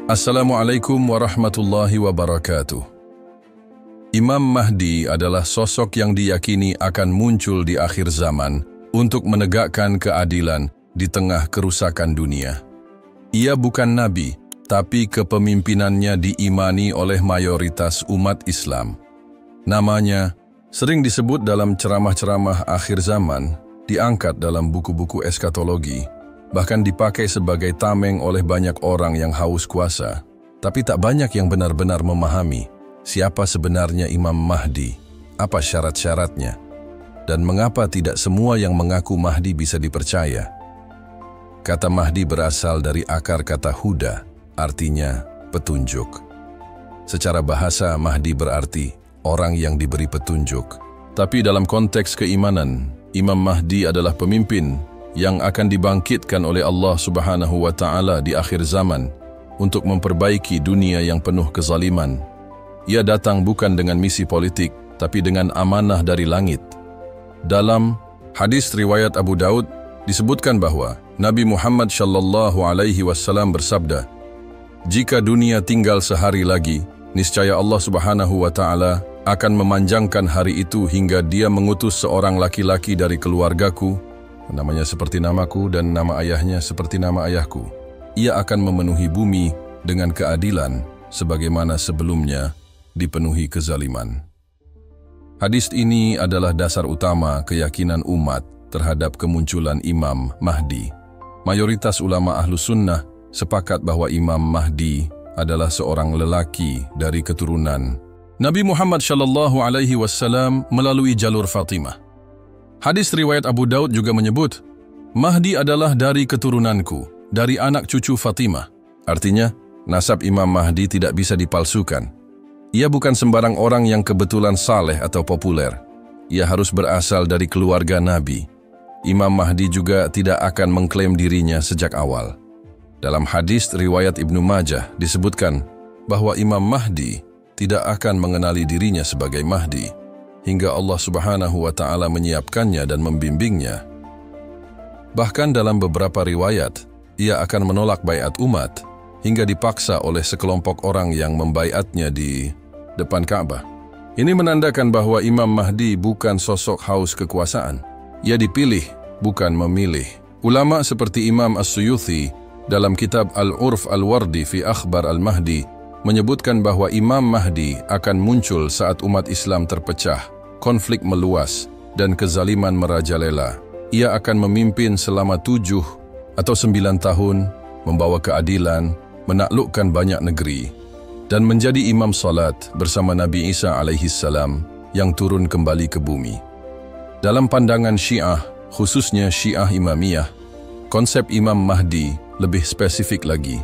Assalamualaikum warahmatullahi wabarakatuh. Imam Mahdi adalah sosok yang diyakini akan muncul di akhir zaman untuk menegakkan keadilan di tengah kerusakan dunia. Ia bukan nabi, tapi kepemimpinannya diimani oleh mayoritas umat Islam. Namanya sering disebut dalam ceramah-ceramah akhir zaman, diangkat dalam buku-buku eskatologi, bahkan dipakai sebagai tameng oleh banyak orang yang haus kuasa. Tapi tak banyak yang benar-benar memahami siapa sebenarnya Imam Mahdi, apa syarat-syaratnya, dan mengapa tidak semua yang mengaku Mahdi bisa dipercaya. Kata Mahdi berasal dari akar kata huda, artinya petunjuk. Secara bahasa, Mahdi berarti orang yang diberi petunjuk. Tapi dalam konteks keimanan, Imam Mahdi adalah pemimpin yang akan dibangkitkan oleh Allah Subhanahu wa Ta'ala di akhir zaman untuk memperbaiki dunia yang penuh kezaliman. Ia datang bukan dengan misi politik, tapi dengan amanah dari langit. Dalam hadis riwayat Abu Daud disebutkan bahwa Nabi Muhammad SAW bersabda, "Jika dunia tinggal sehari lagi, niscaya Allah Subhanahu wa Ta'ala akan memanjangkan hari itu hingga Dia mengutus seorang laki-laki dari keluargaku, namanya seperti namaku dan nama ayahnya seperti nama ayahku. Ia akan memenuhi bumi dengan keadilan sebagaimana sebelumnya dipenuhi kezaliman." Hadis ini adalah dasar utama keyakinan umat terhadap kemunculan Imam Mahdi. Mayoritas ulama Ahlus Sunnah sepakat bahwa Imam Mahdi adalah seorang lelaki dari keturunan Nabi Muhammad SAW melalui jalur Fatimah. Hadis riwayat Abu Daud juga menyebut, "Mahdi adalah dari keturunanku, dari anak cucu Fatimah." Artinya, nasab Imam Mahdi tidak bisa dipalsukan. Ia bukan sembarang orang yang kebetulan saleh atau populer. Ia harus berasal dari keluarga Nabi. Imam Mahdi juga tidak akan mengklaim dirinya sejak awal. Dalam hadis riwayat Ibnu Majah disebutkan bahwa Imam Mahdi tidak akan mengenali dirinya sebagai Mahdi hingga Allah Subhanahu wa Ta'ala menyiapkannya dan membimbingnya. Bahkan dalam beberapa riwayat, ia akan menolak baiat umat hingga dipaksa oleh sekelompok orang yang membaiatnya di depan Ka'bah. Ini menandakan bahwa Imam Mahdi bukan sosok haus kekuasaan. Ia dipilih, bukan memilih. Ulama seperti Imam As-Suyuti dalam kitab Al-Urf Al-Wardi fi Akhbar Al-Mahdi menyebutkan bahwa Imam Mahdi akan muncul saat umat Islam terpecah, konflik meluas, dan kezaliman merajalela. Ia akan memimpin selama 7 atau 9 tahun, membawa keadilan, menaklukkan banyak negeri, dan menjadi imam salat bersama Nabi Isa alaihissalam yang turun kembali ke bumi. Dalam pandangan Syiah, khususnya Syiah Imamiyah, konsep Imam Mahdi lebih spesifik lagi.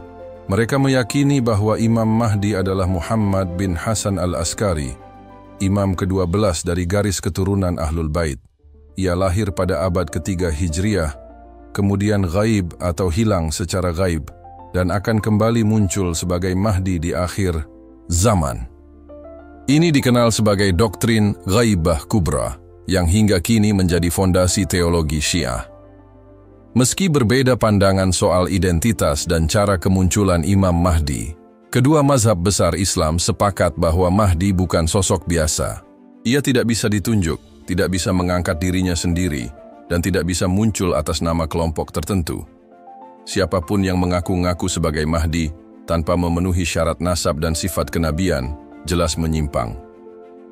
Mereka meyakini bahwa Imam Mahdi adalah Muhammad bin Hasan al-Askari, imam ke-12 dari garis keturunan Ahlul Bait. Ia lahir pada abad ke-3 Hijriah, kemudian ghaib atau hilang secara ghaib, dan akan kembali muncul sebagai Mahdi di akhir zaman. Ini dikenal sebagai doktrin Ghaibah Kubra, yang hingga kini menjadi fondasi teologi Syiah. Meski berbeda pandangan soal identitas dan cara kemunculan Imam Mahdi, kedua mazhab besar Islam sepakat bahwa Mahdi bukan sosok biasa. Ia tidak bisa ditunjuk, tidak bisa mengangkat dirinya sendiri, dan tidak bisa muncul atas nama kelompok tertentu. Siapapun yang mengaku-ngaku sebagai Mahdi tanpa memenuhi syarat nasab dan sifat kenabian, jelas menyimpang.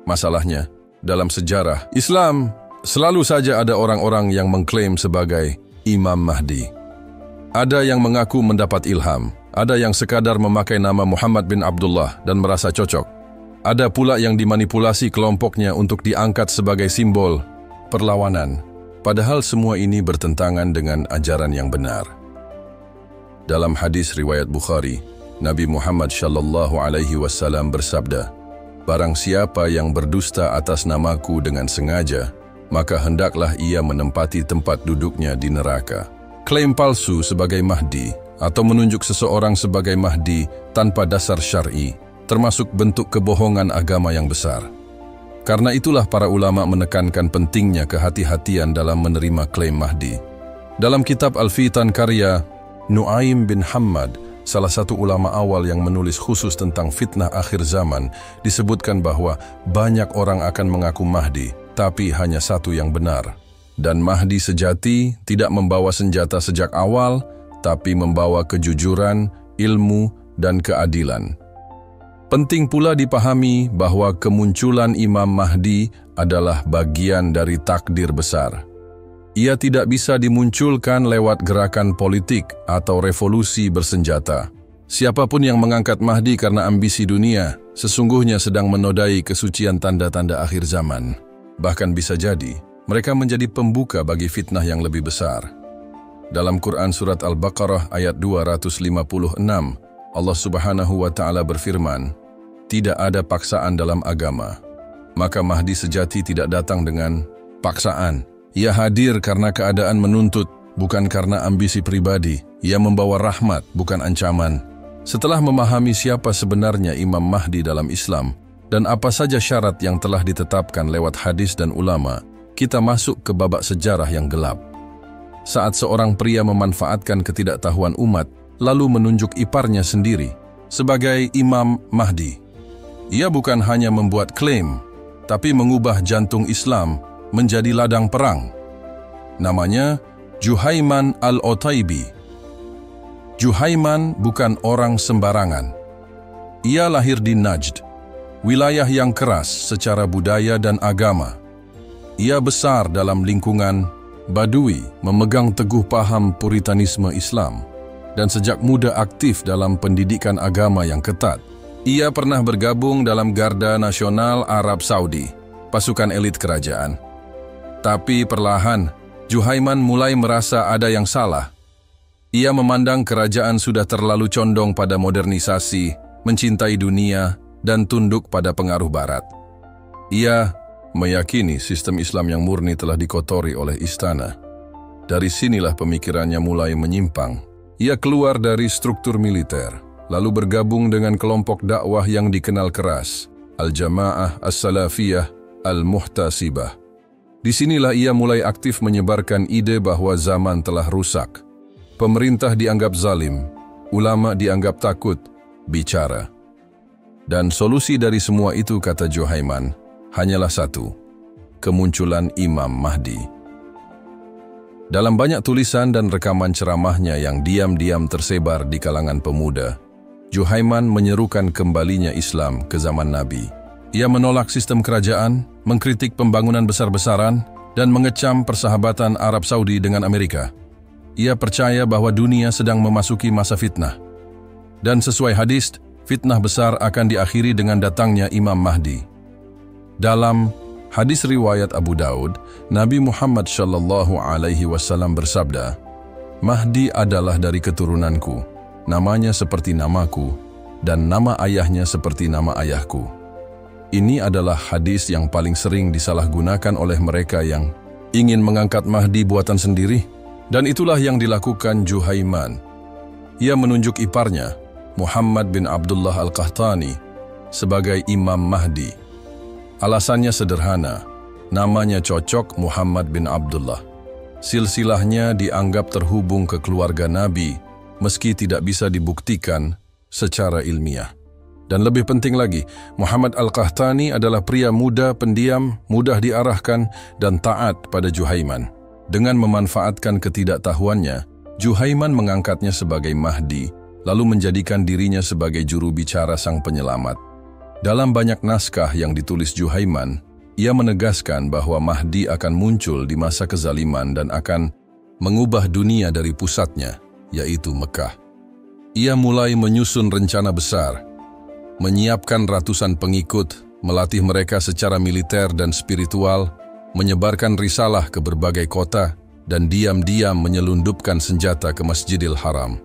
Masalahnya, dalam sejarah Islam, selalu saja ada orang-orang yang mengklaim sebagai Imam Mahdi. Ada yang mengaku mendapat ilham, ada yang sekadar memakai nama Muhammad bin Abdullah dan merasa cocok. Ada pula yang dimanipulasi kelompoknya untuk diangkat sebagai simbol perlawanan, padahal semua ini bertentangan dengan ajaran yang benar. Dalam hadis riwayat Bukhari, Nabi Muhammad SAW bersabda, "Barang siapa yang berdusta atas namaku dengan sengaja, maka hendaklah ia menempati tempat duduknya di neraka." Klaim palsu sebagai Mahdi atau menunjuk seseorang sebagai Mahdi tanpa dasar syar'i termasuk bentuk kebohongan agama yang besar. Karena itulah para ulama menekankan pentingnya kehati-hatian dalam menerima klaim Mahdi. Dalam kitab Al-Fitan karya Nu'aim bin Hammad, salah satu ulama awal yang menulis khusus tentang fitnah akhir zaman, disebutkan bahwa banyak orang akan mengaku Mahdi, tapi hanya satu yang benar. Dan Mahdi sejati tidak membawa senjata sejak awal, tapi membawa kejujuran, ilmu, dan keadilan. Penting pula dipahami bahwa kemunculan Imam Mahdi adalah bagian dari takdir besar. Ia tidak bisa dimunculkan lewat gerakan politik atau revolusi bersenjata. Siapapun yang mengangkat Mahdi karena ambisi dunia, sesungguhnya sedang menodai kesucian tanda-tanda akhir zaman. Bahkan bisa jadi, mereka menjadi pembuka bagi fitnah yang lebih besar. Dalam Quran Surat Al-Baqarah ayat 256, Allah Subhanahu wa Ta'ala berfirman, "Tidak ada paksaan dalam agama." Maka Mahdi sejati tidak datang dengan paksaan. Ia hadir karena keadaan menuntut, bukan karena ambisi pribadi. Ia membawa rahmat, bukan ancaman. Setelah memahami siapa sebenarnya Imam Mahdi dalam Islam, dan apa saja syarat yang telah ditetapkan lewat hadis dan ulama, kita masuk ke babak sejarah yang gelap. Saat seorang pria memanfaatkan ketidaktahuan umat, lalu menunjuk iparnya sendiri sebagai Imam Mahdi. Ia bukan hanya membuat klaim, tapi mengubah jantung Islam menjadi ladang perang. Namanya Juhaiman al-Otaibi. Juhaiman bukan orang sembarangan. Ia lahir di Najd, wilayah yang keras secara budaya dan agama. Ia besar dalam lingkungan Badui, memegang teguh paham Puritanisme Islam, dan sejak muda aktif dalam pendidikan agama yang ketat. Ia pernah bergabung dalam Garda Nasional Arab Saudi, pasukan elit kerajaan. Tapi perlahan, Juhaiman mulai merasa ada yang salah. Ia memandang kerajaan sudah terlalu condong pada modernisasi, mencintai dunia, dan tunduk pada pengaruh barat. Ia meyakini sistem Islam yang murni telah dikotori oleh istana. Dari sinilah pemikirannya mulai menyimpang. Ia keluar dari struktur militer, lalu bergabung dengan kelompok dakwah yang dikenal keras, Al-Jamaah As-Salafiyah Al-Muhtasibah. Disinilah ia mulai aktif menyebarkan ide bahwa zaman telah rusak. Pemerintah dianggap zalim, ulama dianggap takut bicara. Dan solusi dari semua itu, kata Juhaiman, hanyalah satu: kemunculan Imam Mahdi. Dalam banyak tulisan dan rekaman ceramahnya yang diam-diam tersebar di kalangan pemuda, Juhaiman menyerukan kembalinya Islam ke zaman Nabi. Ia menolak sistem kerajaan, mengkritik pembangunan besar-besaran, dan mengecam persahabatan Arab Saudi dengan Amerika. Ia percaya bahwa dunia sedang memasuki masa fitnah. Dan sesuai hadis, fitnah besar akan diakhiri dengan datangnya Imam Mahdi. Dalam hadis riwayat Abu Daud, Nabi Muhammad SAW bersabda, "Mahdi adalah dari keturunanku, namanya seperti namaku, dan nama ayahnya seperti nama ayahku." Ini adalah hadis yang paling sering disalahgunakan oleh mereka yang ingin mengangkat Mahdi buatan sendiri, dan itulah yang dilakukan Juhaiman. Ia menunjuk iparnya, Muhammad bin Abdullah Al-Qahtani, sebagai Imam Mahdi. Alasannya sederhana, namanya cocok Muhammad bin Abdullah. Silsilahnya dianggap terhubung ke keluarga Nabi, meski tidak bisa dibuktikan secara ilmiah. Dan lebih penting lagi, Muhammad Al-Qahtani adalah pria muda, pendiam, mudah diarahkan, dan taat pada Juhaiman. Dengan memanfaatkan ketidaktahuannya, Juhaiman mengangkatnya sebagai Mahdi, lalu menjadikan dirinya sebagai juru bicara sang penyelamat. Dalam banyak naskah yang ditulis Juhaiman, ia menegaskan bahwa Mahdi akan muncul di masa kezaliman dan akan mengubah dunia dari pusatnya, yaitu Mekah. Ia mulai menyusun rencana besar, menyiapkan ratusan pengikut, melatih mereka secara militer dan spiritual, menyebarkan risalah ke berbagai kota, dan diam-diam menyelundupkan senjata ke Masjidil Haram.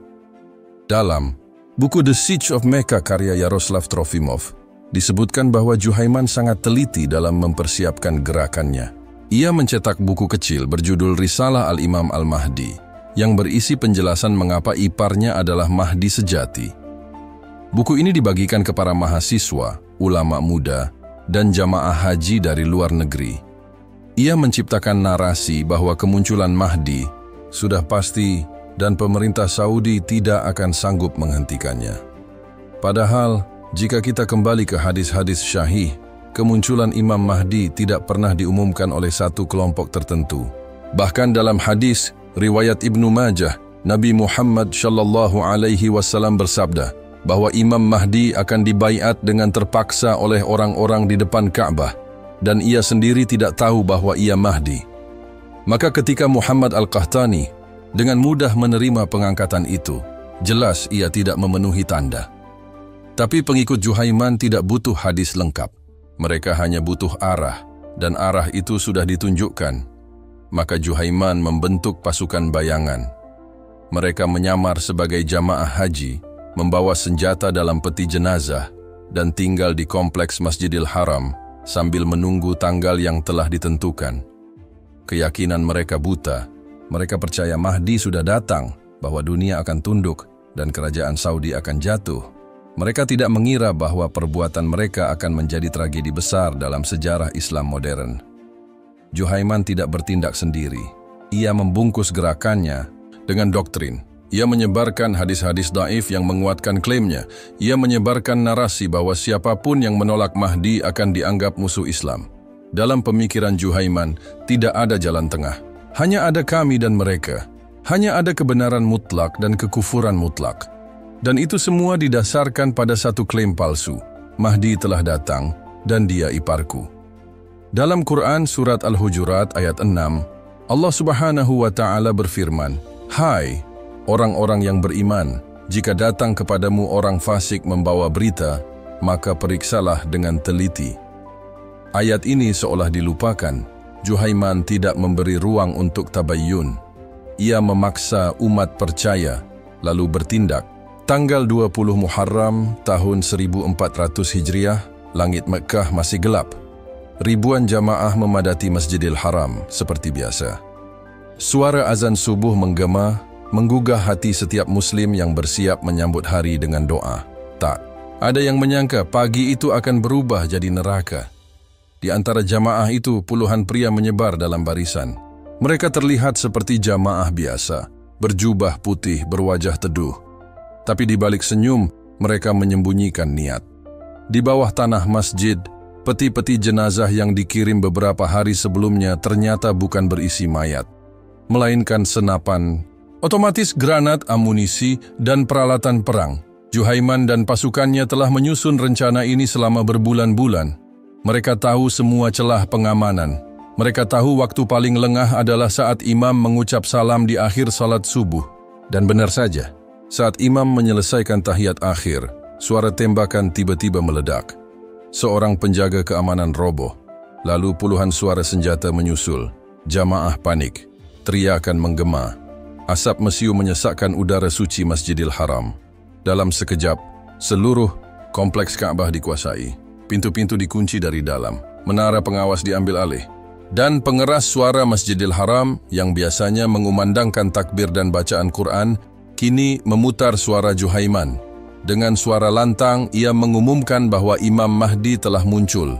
Dalam buku The Siege of Mecca karya Yaroslav Trofimov, disebutkan bahwa Juhaiman sangat teliti dalam mempersiapkan gerakannya. Ia mencetak buku kecil berjudul Risalah Al-Imam Al-Mahdi, yang berisi penjelasan mengapa iparnya adalah Mahdi sejati. Buku ini dibagikan ke para mahasiswa, ulama muda, dan jamaah haji dari luar negeri. Ia menciptakan narasi bahwa kemunculan Mahdi sudah pasti dan pemerintah Saudi tidak akan sanggup menghentikannya. Padahal, jika kita kembali ke hadis-hadis syahih, kemunculan Imam Mahdi tidak pernah diumumkan oleh satu kelompok tertentu. Bahkan dalam hadis riwayat Ibnu Majah, Nabi Muhammad SAW bersabda bahwa Imam Mahdi akan dibaiat dengan terpaksa oleh orang-orang di depan Ka'bah, dan ia sendiri tidak tahu bahwa ia Mahdi. Maka ketika Muhammad Al-Qahtani dengan mudah menerima pengangkatan itu, jelas ia tidak memenuhi tanda. Tapi pengikut Juhaiman tidak butuh hadis lengkap. Mereka hanya butuh arah, dan arah itu sudah ditunjukkan. Maka Juhaiman membentuk pasukan bayangan. Mereka menyamar sebagai jamaah haji, membawa senjata dalam peti jenazah, dan tinggal di kompleks Masjidil Haram sambil menunggu tanggal yang telah ditentukan. Keyakinan mereka buta. Mereka percaya Mahdi sudah datang, bahwa dunia akan tunduk dan kerajaan Saudi akan jatuh. Mereka tidak mengira bahwa perbuatan mereka akan menjadi tragedi besar dalam sejarah Islam modern. Juhaiman tidak bertindak sendiri. Ia membungkus gerakannya dengan doktrin. Ia menyebarkan hadis-hadis daif yang menguatkan klaimnya. Ia menyebarkan narasi bahwa siapapun yang menolak Mahdi akan dianggap musuh Islam. Dalam pemikiran Juhaiman, tidak ada jalan tengah. Hanya ada kami dan mereka. Hanya ada kebenaran mutlak dan kekufuran mutlak. Dan itu semua didasarkan pada satu klaim palsu. Mahdi telah datang dan dia iparku. Dalam Quran surat Al-Hujurat ayat 6, Allah Subhanahu wa Ta'ala berfirman, "Hai orang-orang yang beriman, jika datang kepadamu orang fasik membawa berita, maka periksalah dengan teliti." Ayat ini seolah dilupakan. Juhaiman tidak memberi ruang untuk tabayyun. Ia memaksa umat percaya, lalu bertindak. Tanggal 20 Muharram tahun 1400 Hijriah, langit Mekkah masih gelap. Ribuan jamaah memadati Masjidil Haram seperti biasa. Suara azan subuh menggema, menggugah hati setiap muslim yang bersiap menyambut hari dengan doa. Tak, ada yang menyangka pagi itu akan berubah jadi neraka. Di antara jamaah itu, puluhan pria menyebar dalam barisan. Mereka terlihat seperti jamaah biasa, berjubah putih, berwajah teduh. Tapi di balik senyum, mereka menyembunyikan niat. Di bawah tanah masjid, peti-peti jenazah yang dikirim beberapa hari sebelumnya ternyata bukan berisi mayat, melainkan senapan, otomatis granat, amunisi, dan peralatan perang. Juhaiman dan pasukannya telah menyusun rencana ini selama berbulan-bulan. Mereka tahu semua celah pengamanan. Mereka tahu waktu paling lengah adalah saat imam mengucap salam di akhir salat subuh. Dan benar saja, saat imam menyelesaikan tahiyat akhir, suara tembakan tiba-tiba meledak. Seorang penjaga keamanan roboh. Lalu puluhan suara senjata menyusul. Jamaah panik. Teriakan menggema. Asap mesiu menyesakkan udara suci Masjidil Haram. Dalam sekejap, seluruh kompleks Ka'bah dikuasai. Pintu-pintu dikunci dari dalam, menara pengawas diambil alih, dan pengeras suara Masjidil Haram yang biasanya mengumandangkan takbir dan bacaan Quran, kini memutar suara Juhaiman. Dengan suara lantang, ia mengumumkan bahwa Imam Mahdi telah muncul,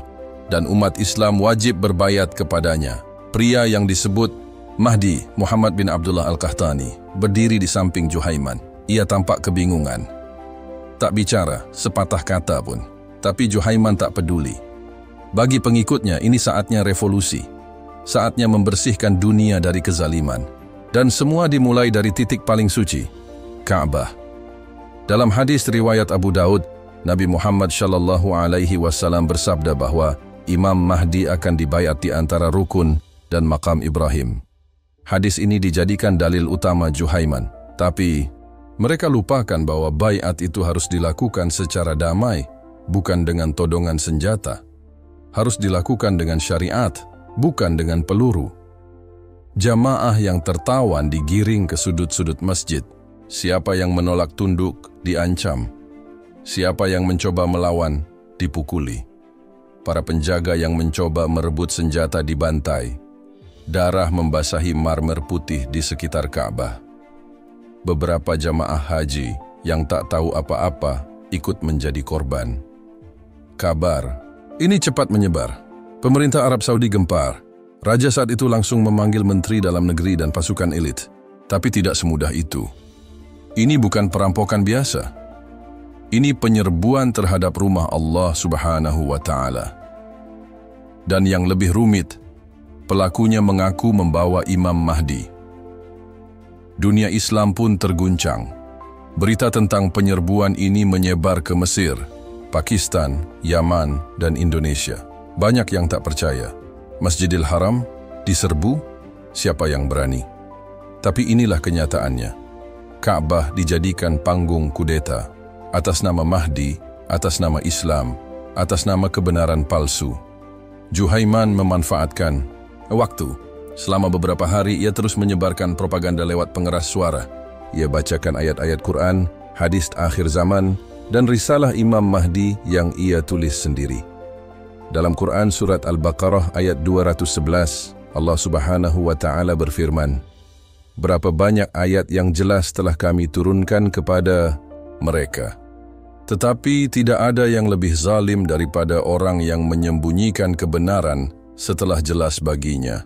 dan umat Islam wajib berbayat kepadanya. Pria yang disebut Mahdi, Muhammad bin Abdullah Al-Qahtani, berdiri di samping Juhaiman. Ia tampak kebingungan. Tak bicara, sepatah kata pun. Tapi Juhaiman tak peduli. Bagi pengikutnya, ini saatnya revolusi. Saatnya membersihkan dunia dari kezaliman. Dan semua dimulai dari titik paling suci, Ka'bah. Dalam hadis riwayat Abu Daud, Nabi Muhammad SAW bersabda bahwa Imam Mahdi akan dibaiat di antara rukun dan makam Ibrahim. Hadis ini dijadikan dalil utama Juhaiman. Tapi mereka lupakan bahwa baiat itu harus dilakukan secara damai, bukan dengan todongan senjata. Harus dilakukan dengan syariat, bukan dengan peluru. Jamaah yang tertawan digiring ke sudut-sudut masjid. Siapa yang menolak tunduk, diancam. Siapa yang mencoba melawan, dipukuli. Para penjaga yang mencoba merebut senjata dibantai. Darah membasahi marmer putih di sekitar Ka'bah. Beberapa jamaah haji yang tak tahu apa-apa ikut menjadi korban. Kabar ini cepat menyebar. Pemerintah Arab Saudi gempar. Raja saat itu langsung memanggil menteri dalam negeri dan pasukan elit. Tapi tidak semudah itu. Ini bukan perampokan biasa. Ini penyerbuan terhadap rumah Allah Subhanahu wa Ta'ala. Dan yang lebih rumit, pelakunya mengaku membawa Imam Mahdi. Dunia Islam pun terguncang. Berita tentang penyerbuan ini menyebar ke Mesir, Pakistan, Yaman, dan Indonesia. Banyak yang tak percaya. Masjidil Haram diserbu, siapa yang berani? Tapi inilah kenyataannya. Ka'bah dijadikan panggung kudeta, atas nama Mahdi, atas nama Islam, atas nama kebenaran palsu. Juhaiman memanfaatkan waktu. Selama beberapa hari ia terus menyebarkan propaganda lewat pengeras suara. Ia bacakan ayat-ayat Quran, hadis akhir zaman, dan risalah Imam Mahdi yang ia tulis sendiri. Dalam Quran surat Al-Baqarah ayat 211, Allah Subhanahu wa Ta'ala berfirman, "Berapa banyak ayat yang jelas telah kami turunkan kepada mereka. Tetapi tidak ada yang lebih zalim daripada orang yang menyembunyikan kebenaran setelah jelas baginya."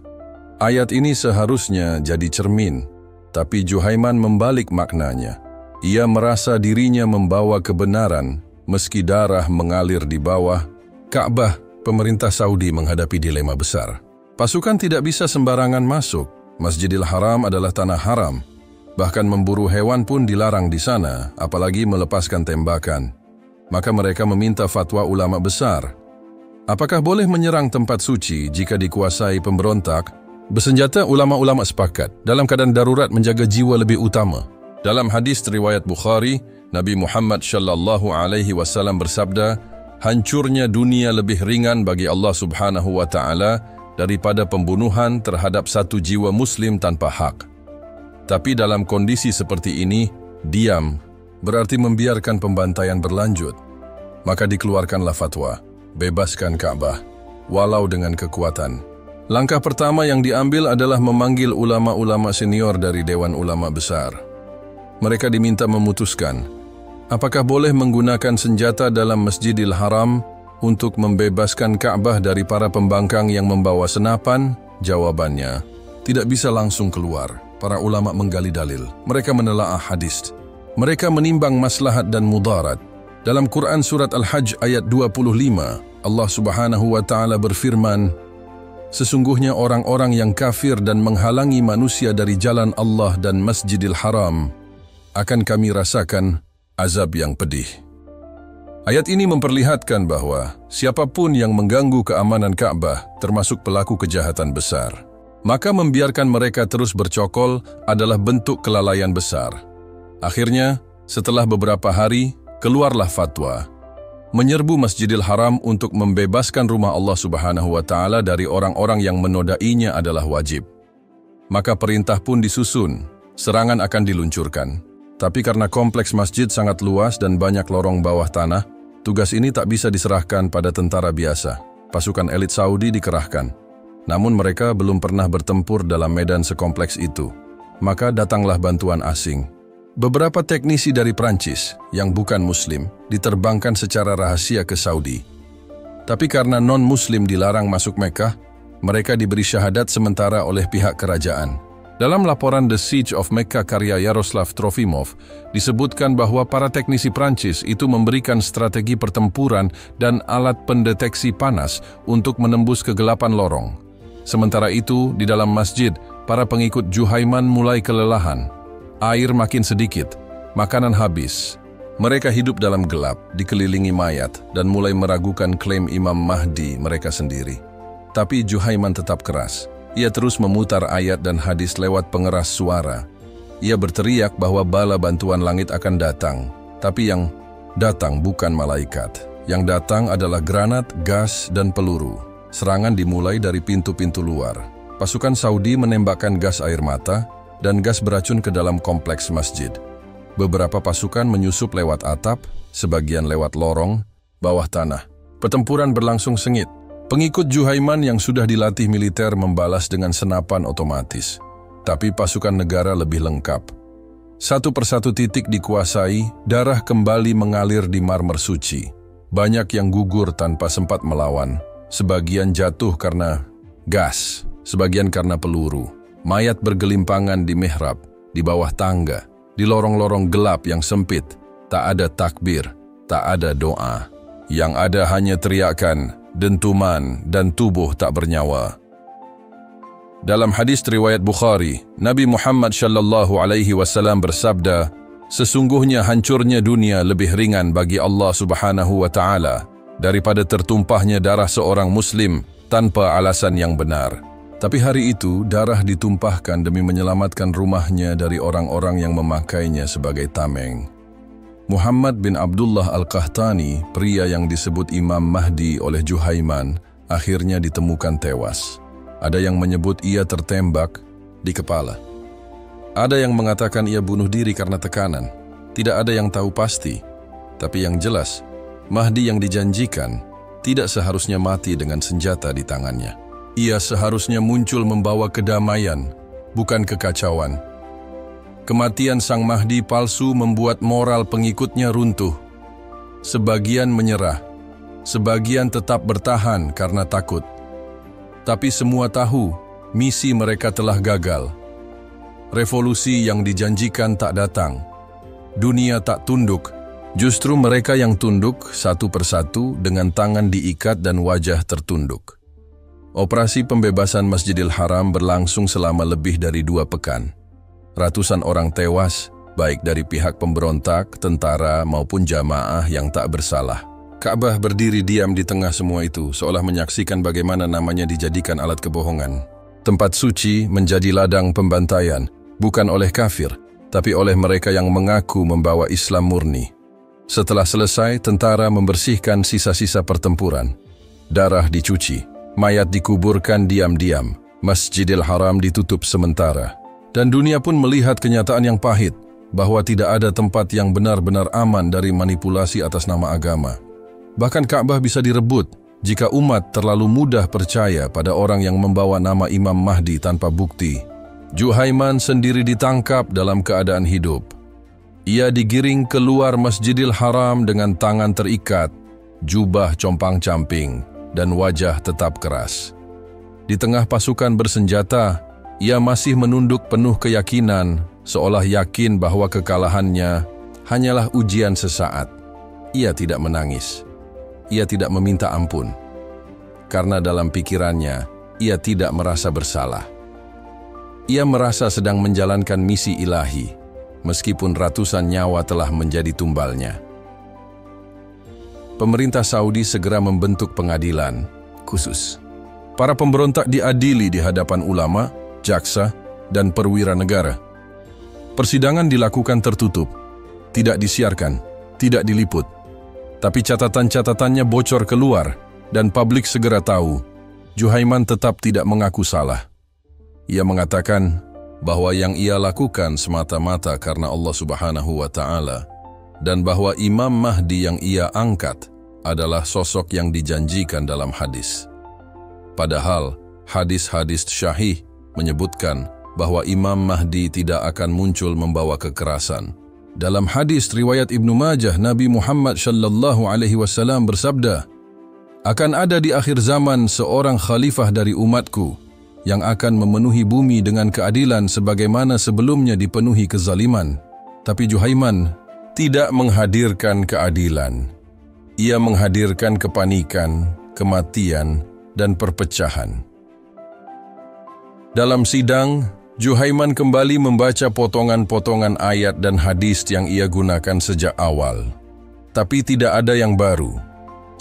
Ayat ini seharusnya jadi cermin, tapi Juhaiman membalik maknanya. Ia merasa dirinya membawa kebenaran, meski darah mengalir di bawah Ka'bah. Pemerintah Saudi menghadapi dilema besar. Pasukan tidak bisa sembarangan masuk. Masjidil Haram adalah tanah haram. Bahkan memburu hewan pun dilarang di sana, apalagi melepaskan tembakan. Maka mereka meminta fatwa ulama besar. Apakah boleh menyerang tempat suci jika dikuasai pemberontak? Bersenjata, ulama-ulama sepakat. Dalam keadaan darurat menjaga jiwa lebih utama. Dalam hadis riwayat Bukhari, Nabi Muhammad SAW bersabda, "Hancurnya dunia lebih ringan bagi Allah Subhanahu wa Ta'ala daripada pembunuhan terhadap satu jiwa muslim tanpa hak." Tapi dalam kondisi seperti ini, diam berarti membiarkan pembantaian berlanjut. Maka dikeluarkanlah fatwa, bebaskan Ka'bah, walau dengan kekuatan. Langkah pertama yang diambil adalah memanggil ulama-ulama senior dari Dewan Ulama Besar. Mereka diminta memutuskan, apakah boleh menggunakan senjata dalam Masjidil Haram untuk membebaskan Ka'bah dari para pembangkang yang membawa senapan? Jawabannya, tidak bisa langsung keluar. Para ulama menggali dalil. Mereka menelaah hadis. Mereka menimbang maslahat dan mudarat. Dalam Quran surat Al-Hajj ayat 25, Allah Subhanahu wa Ta'ala berfirman, "Sesungguhnya orang-orang yang kafir dan menghalangi manusia dari jalan Allah dan Masjidil Haram akan kami rasakan azab yang pedih." Ayat ini memperlihatkan bahwa siapapun yang mengganggu keamanan Ka'bah termasuk pelaku kejahatan besar. Maka membiarkan mereka terus bercokol adalah bentuk kelalaian besar. Akhirnya, setelah beberapa hari, keluarlah fatwa. Menyerbu Masjidil Haram untuk membebaskan rumah Allah Subhanahu wa Ta'ala dari orang-orang yang menodainya adalah wajib. Maka perintah pun disusun, serangan akan diluncurkan. Tapi karena kompleks masjid sangat luas dan banyak lorong bawah tanah, tugas ini tak bisa diserahkan pada tentara biasa. Pasukan elit Saudi dikerahkan. Namun mereka belum pernah bertempur dalam medan sekompleks itu. Maka datanglah bantuan asing. Beberapa teknisi dari Prancis yang bukan Muslim diterbangkan secara rahasia ke Saudi. Tapi karena non-Muslim dilarang masuk Mekah, mereka diberi syahadat sementara oleh pihak kerajaan. Dalam laporan The Siege of Mecca karya Yaroslav Trofimov, disebutkan bahwa para teknisi Prancis itu memberikan strategi pertempuran dan alat pendeteksi panas untuk menembus kegelapan lorong. Sementara itu, di dalam masjid, para pengikut Juhaiman mulai kelelahan. Air makin sedikit, makanan habis. Mereka hidup dalam gelap, dikelilingi mayat, dan mulai meragukan klaim Imam Mahdi mereka sendiri. Tapi Juhaiman tetap keras. Ia terus memutar ayat dan hadis lewat pengeras suara. Ia berteriak bahwa bala bantuan langit akan datang. Tapi yang datang bukan malaikat. Yang datang adalah granat, gas, dan peluru. Serangan dimulai dari pintu-pintu luar. Pasukan Saudi menembakkan gas air mata dan gas beracun ke dalam kompleks masjid. Beberapa pasukan menyusup lewat atap, sebagian lewat lorong, bawah tanah. Pertempuran berlangsung sengit. Pengikut Juhaiman yang sudah dilatih militer membalas dengan senapan otomatis. Tapi pasukan negara lebih lengkap. Satu persatu titik dikuasai, darah kembali mengalir di marmer suci. Banyak yang gugur tanpa sempat melawan. Sebagian jatuh karena gas, sebagian karena peluru. Mayat bergelimpangan di mihrab. di bawah tangga, di lorong-lorong gelap yang sempit. Tak ada takbir, tak ada doa. Yang ada hanya teriakan, dentuman, dan tubuh tak bernyawa. Dalam hadis riwayat Bukhari, Nabi Muhammad SAW bersabda, "Sesungguhnya hancurnya dunia lebih ringan bagi Allah Subhanahu wa Ta'ala daripada tertumpahnya darah seorang Muslim tanpa alasan yang benar." Tapi hari itu, darah ditumpahkan demi menyelamatkan rumahnya dari orang-orang yang memakainya sebagai tameng. Muhammad bin Abdullah Al-Qahtani, pria yang disebut Imam Mahdi oleh Juhaiman, akhirnya ditemukan tewas. Ada yang menyebut ia tertembak di kepala. Ada yang mengatakan ia bunuh diri karena tekanan. Tidak ada yang tahu pasti. Tapi yang jelas, Mahdi yang dijanjikan tidak seharusnya mati dengan senjata di tangannya. Ia seharusnya muncul membawa kedamaian, bukan kekacauan. Kematian Sang Mahdi palsu membuat moral pengikutnya runtuh. Sebagian menyerah, sebagian tetap bertahan karena takut. Tapi semua tahu, misi mereka telah gagal. Revolusi yang dijanjikan tak datang. Dunia tak tunduk, justru mereka yang tunduk satu persatu dengan tangan diikat dan wajah tertunduk. Operasi pembebasan Masjidil Haram berlangsung selama lebih dari 2 pekan. Ratusan orang tewas, baik dari pihak pemberontak, tentara maupun jamaah yang tak bersalah. Ka'bah berdiri diam di tengah semua itu, seolah menyaksikan bagaimana namanya dijadikan alat kebohongan. Tempat suci menjadi ladang pembantaian, bukan oleh kafir, tapi oleh mereka yang mengaku membawa Islam murni. Setelah selesai, tentara membersihkan sisa-sisa pertempuran. Darah dicuci. Mayat dikuburkan diam-diam, Masjidil Haram ditutup sementara. Dan dunia pun melihat kenyataan yang pahit, bahwa tidak ada tempat yang benar-benar aman dari manipulasi atas nama agama. Bahkan Ka'bah bisa direbut jika umat terlalu mudah percaya pada orang yang membawa nama Imam Mahdi tanpa bukti. Juhaiman sendiri ditangkap dalam keadaan hidup. Ia digiring keluar Masjidil Haram dengan tangan terikat, jubah compang-camping, dan wajah tetap keras. Di tengah pasukan bersenjata, ia masih menunduk penuh keyakinan, seolah yakin bahwa kekalahannya hanyalah ujian sesaat. Ia tidak menangis. Ia tidak meminta ampun. Karena dalam pikirannya, ia tidak merasa bersalah. Ia merasa sedang menjalankan misi ilahi, meskipun ratusan nyawa telah menjadi tumbalnya. Pemerintah Saudi segera membentuk pengadilan khusus. Para pemberontak diadili di hadapan ulama, jaksa, dan perwira negara. Persidangan dilakukan tertutup, tidak disiarkan, tidak diliput. Tapi catatan-catatannya bocor keluar, dan publik segera tahu, Juhaiman tetap tidak mengaku salah. Ia mengatakan bahwa yang ia lakukan semata-mata karena Allah Subhanahu wa Ta'ala, dan bahwa Imam Mahdi yang ia angkat adalah sosok yang dijanjikan dalam hadis. Padahal, hadis-hadis syahih menyebutkan bahwa Imam Mahdi tidak akan muncul membawa kekerasan. Dalam hadis riwayat Ibnu Majah, Nabi Muhammad SAW bersabda, "Akan ada di akhir zaman seorang khalifah dari umatku yang akan memenuhi bumi dengan keadilan sebagaimana sebelumnya dipenuhi kezaliman." Tapi Juhaiman tidak menghadirkan keadilan. Ia menghadirkan kepanikan, kematian, dan perpecahan. Dalam sidang, Juhaiman kembali membaca potongan-potongan ayat dan hadis yang ia gunakan sejak awal. Tapi tidak ada yang baru.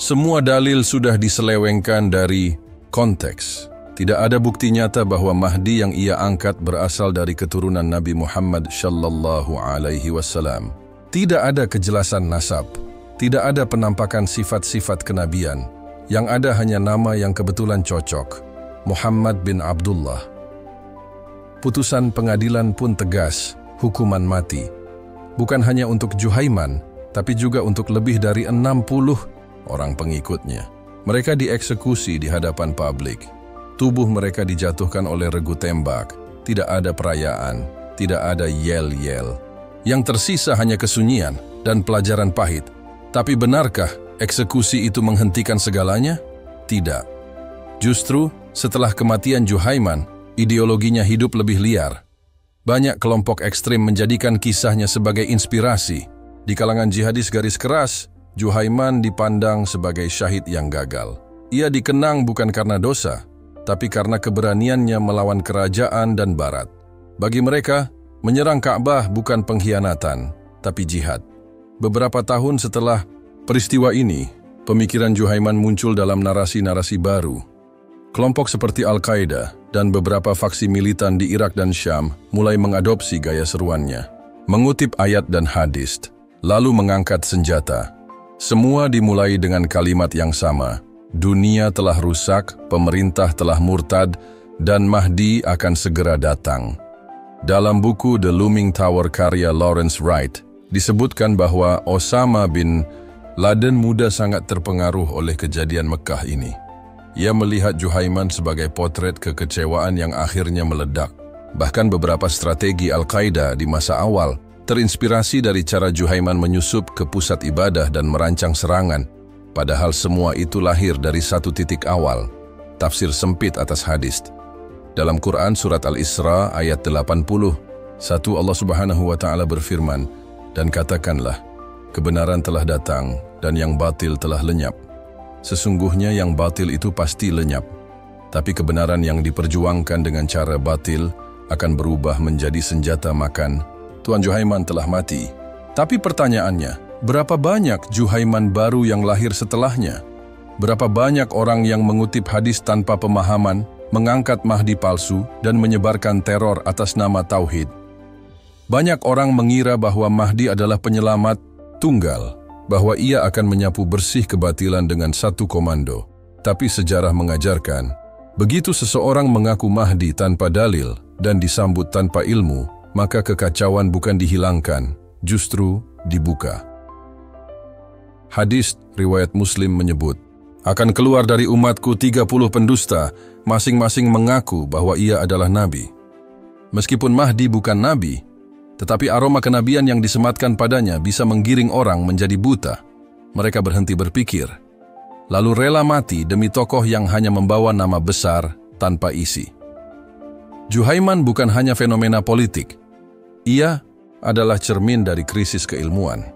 Semua dalil sudah diselewengkan dari konteks. Tidak ada bukti nyata bahwa Mahdi yang ia angkat berasal dari keturunan Nabi Muhammad SAW. Tidak ada kejelasan nasab, tidak ada penampakan sifat-sifat kenabian. Yang ada hanya nama yang kebetulan cocok, Muhammad bin Abdullah. Putusan pengadilan pun tegas, hukuman mati. Bukan hanya untuk Juhaiman, tapi juga untuk lebih dari 60 orang pengikutnya. Mereka dieksekusi di hadapan publik. Tubuh mereka dijatuhkan oleh regu tembak. Tidak ada perayaan, tidak ada yel-yel. Yang tersisa hanya kesunyian dan pelajaran pahit. Tapi benarkah eksekusi itu menghentikan segalanya? Tidak. Justru setelah kematian Juhaiman, ideologinya hidup lebih liar. Banyak kelompok ekstrim menjadikan kisahnya sebagai inspirasi. Di kalangan jihadis garis keras, Juhaiman dipandang sebagai syahid yang gagal. Ia dikenang bukan karena dosa, tapi karena keberaniannya melawan kerajaan dan barat. Bagi mereka, menyerang Ka'bah bukan pengkhianatan, tapi jihad. Beberapa tahun setelah peristiwa ini, pemikiran Juhaiman muncul dalam narasi-narasi baru. Kelompok seperti Al-Qaeda dan beberapa faksi militan di Irak dan Syam mulai mengadopsi gaya seruannya, mengutip ayat dan hadis, lalu mengangkat senjata. Semua dimulai dengan kalimat yang sama, dunia telah rusak, pemerintah telah murtad, dan Mahdi akan segera datang. Dalam buku The Looming Tower karya Lawrence Wright, disebutkan bahwa Osama bin Laden muda sangat terpengaruh oleh kejadian Mekah ini. Ia melihat Juhaiman sebagai potret kekecewaan yang akhirnya meledak. Bahkan beberapa strategi Al-Qaeda di masa awal terinspirasi dari cara Juhaiman menyusup ke pusat ibadah dan merancang serangan, padahal semua itu lahir dari satu titik awal, tafsir sempit atas hadis. Dalam Quran Surat Al-Isra ayat 80, Allah Subhanahu wa Ta'ala berfirman, dan katakanlah, kebenaran telah datang dan yang batil telah lenyap. Sesungguhnya yang batil itu pasti lenyap, tapi kebenaran yang diperjuangkan dengan cara batil akan berubah menjadi senjata makan. Tuan Juhaiman telah mati. Tapi pertanyaannya, berapa banyak Juhaiman baru yang lahir setelahnya? Berapa banyak orang yang mengutip hadis tanpa pemahaman, mengangkat Mahdi palsu, dan menyebarkan teror atas nama Tauhid? Banyak orang mengira bahwa Mahdi adalah penyelamat tunggal, bahwa ia akan menyapu bersih kebatilan dengan satu komando. Tapi sejarah mengajarkan, begitu seseorang mengaku Mahdi tanpa dalil dan disambut tanpa ilmu, maka kekacauan bukan dihilangkan, justru dibuka. Hadis riwayat Muslim menyebut, akan keluar dari umatku 30 pendusta, masing-masing mengaku bahwa ia adalah nabi. Meskipun Mahdi bukan nabi, tetapi aroma kenabian yang disematkan padanya bisa menggiring orang menjadi buta. Mereka berhenti berpikir, lalu rela mati demi tokoh yang hanya membawa nama besar tanpa isi. Juhaiman bukan hanya fenomena politik. Ia adalah cermin dari krisis keilmuan.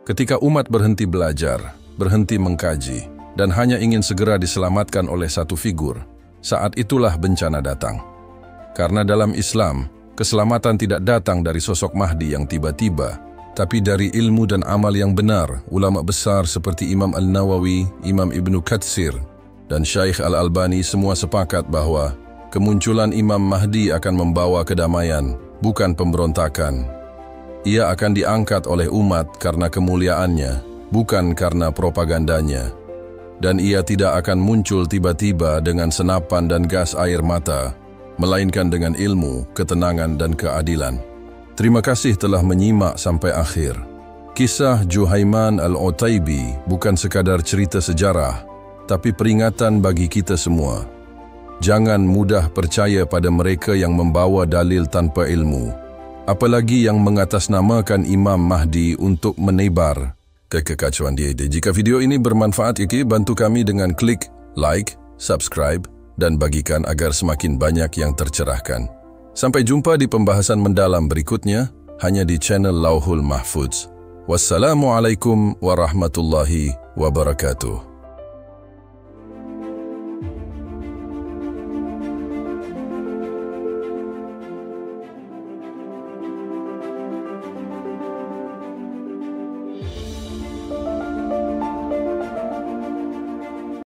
Ketika umat berhenti belajar, berhenti mengkaji, dan hanya ingin segera diselamatkan oleh satu figur, saat itulah bencana datang. Karena dalam Islam, keselamatan tidak datang dari sosok Mahdi yang tiba-tiba, tapi dari ilmu dan amal yang benar. Ulama besar seperti Imam Al-Nawawi, Imam Ibnu Katsir, dan Syekh Al-Albani semua sepakat bahwa kemunculan Imam Mahdi akan membawa kedamaian, bukan pemberontakan. Ia akan diangkat oleh umat karena kemuliaannya, bukan karena propagandanya. Dan ia tidak akan muncul tiba-tiba dengan senapan dan gas air mata, melainkan dengan ilmu, ketenangan, dan keadilan. Terima kasih telah menyimak sampai akhir. Kisah Juhaiman Al-Utaibi bukan sekadar cerita sejarah, tapi peringatan bagi kita semua. Jangan mudah percaya pada mereka yang membawa dalil tanpa ilmu, apalagi yang mengatasnamakan Imam Mahdi untuk menebar kekacauan dia. Jika video ini bermanfaat, bantu kami dengan klik like, subscribe, dan bagikan agar semakin banyak yang tercerahkan. Sampai jumpa di pembahasan mendalam berikutnya, hanya di channel Lauhul Mahfudz. Wassalamualaikum warahmatullahi wabarakatuh.